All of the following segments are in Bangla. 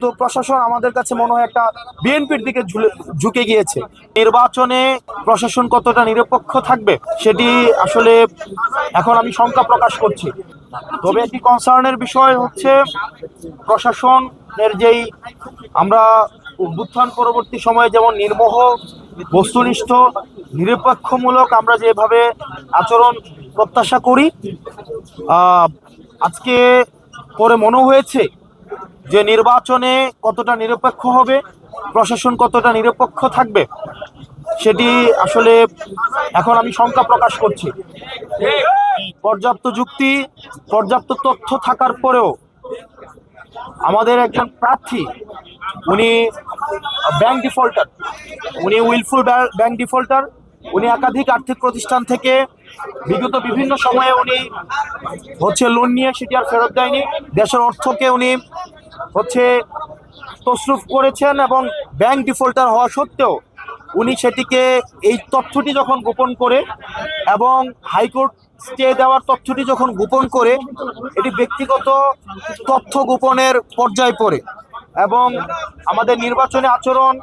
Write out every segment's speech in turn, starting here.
তো প্রশাসন আমাদের কাছে মনে হয় একটা বিএনপির দিকে ঝুঁকে গিয়েছে। নির্বাচনে প্রশাসন কতটা নিরপেক্ষ থাকবে সেটি আসলে এখন আমি শঙ্কা প্রকাশ করছি। তবে একটি কনসার্নের বিষয় হচ্ছে প্রশাসনের যেই আমরা অভ্যুত্থান পরবর্তী সময়ে যেমন নির্মোহ, বস্তুনিষ্ঠ, নিরপেক্ষমূলক আমরা যেভাবে আচরণ প্রত্যাশা করি, আজকে পরে মনে হয়েছে যে নির্বাচনে কতটা নিরপেক্ষ হবে, প্রশাসন কতটা নিরপেক্ষ থাকবে সেটি আসলে এখন আমি শঙ্কা প্রকাশ করছি। পর্যাপ্ত যুক্তি, পর্যাপ্ত তথ্য থাকার পরেও আমাদের একজন প্রার্থী, উনি ব্যাংক ডিফল্টার, উনি উইলফুল ব্যাংক ডিফল্টার, উনি একাধিক আর্থিক প্রতিষ্ঠান থেকে বিগত বিভিন্ন সময়ে উনি লোন নিয়ে সেটি আর ফেরত দেয়নি। দেশের অর্থকে উনি তছরুফ করেছেন এবং ব্যাংক ডিফল্টার হওয়া সত্ত্বেও উনি সেটিকে, এই তথ্যটি যখন গোপন করে এবং হাইকোর্ট স্টে দেওয়ার তথ্যটি যখন গোপন করে, এটি ব্যক্তিগত তথ্য গোপনের পর্যায়ে পড়ে এবং আমাদের নির্বাচনী আচরণ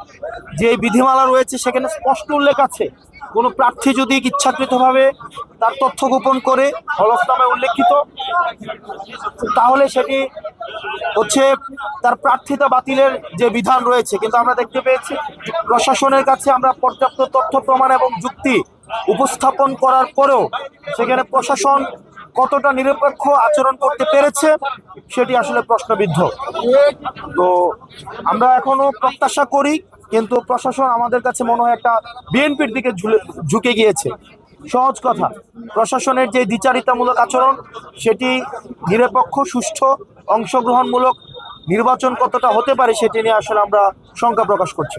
যে বিধিমালা রয়েছে সেখানে স্পষ্ট উল্লেখ আছে, কোনো প্রার্থী যদি ইচ্ছাকৃতভাবে তার তথ্য গোপন করে হলফনামায় উল্লেখিত, তাহলে সেটি তার প্রার্থিতা বাতিলের যে বিধান রয়েছে। কিন্তু আমরা দেখতে পেয়েছি প্রশাসনের কাছে আমরা পর্যাপ্ত তথ্য প্রমাণ এবং যুক্তি উপস্থাপন করার পরেও সেখানে প্রশাসন কতটা নিরপেক্ষ আচরণ করতে পেরেছে সেটি আসলে প্রশ্নবিদ্ধ। তো আমরা এখনো প্রত্যাশা করি, কিন্তু প্রশাসন আমাদের কাছে মনে হয় একটা বিএনপির দিকে ঝুঁকে গিয়েছে। সহজ কথা, প্রশাসনের যে দ্বিচারিতামূলক আচরণ সেটি নিরপেক্ষ, সুষ্ঠু, অংশগ্রহণমূলক নির্বাচন কতটা হতে পারে সেটি নিয়ে আসলে আমরা শঙ্কা প্রকাশ করছি।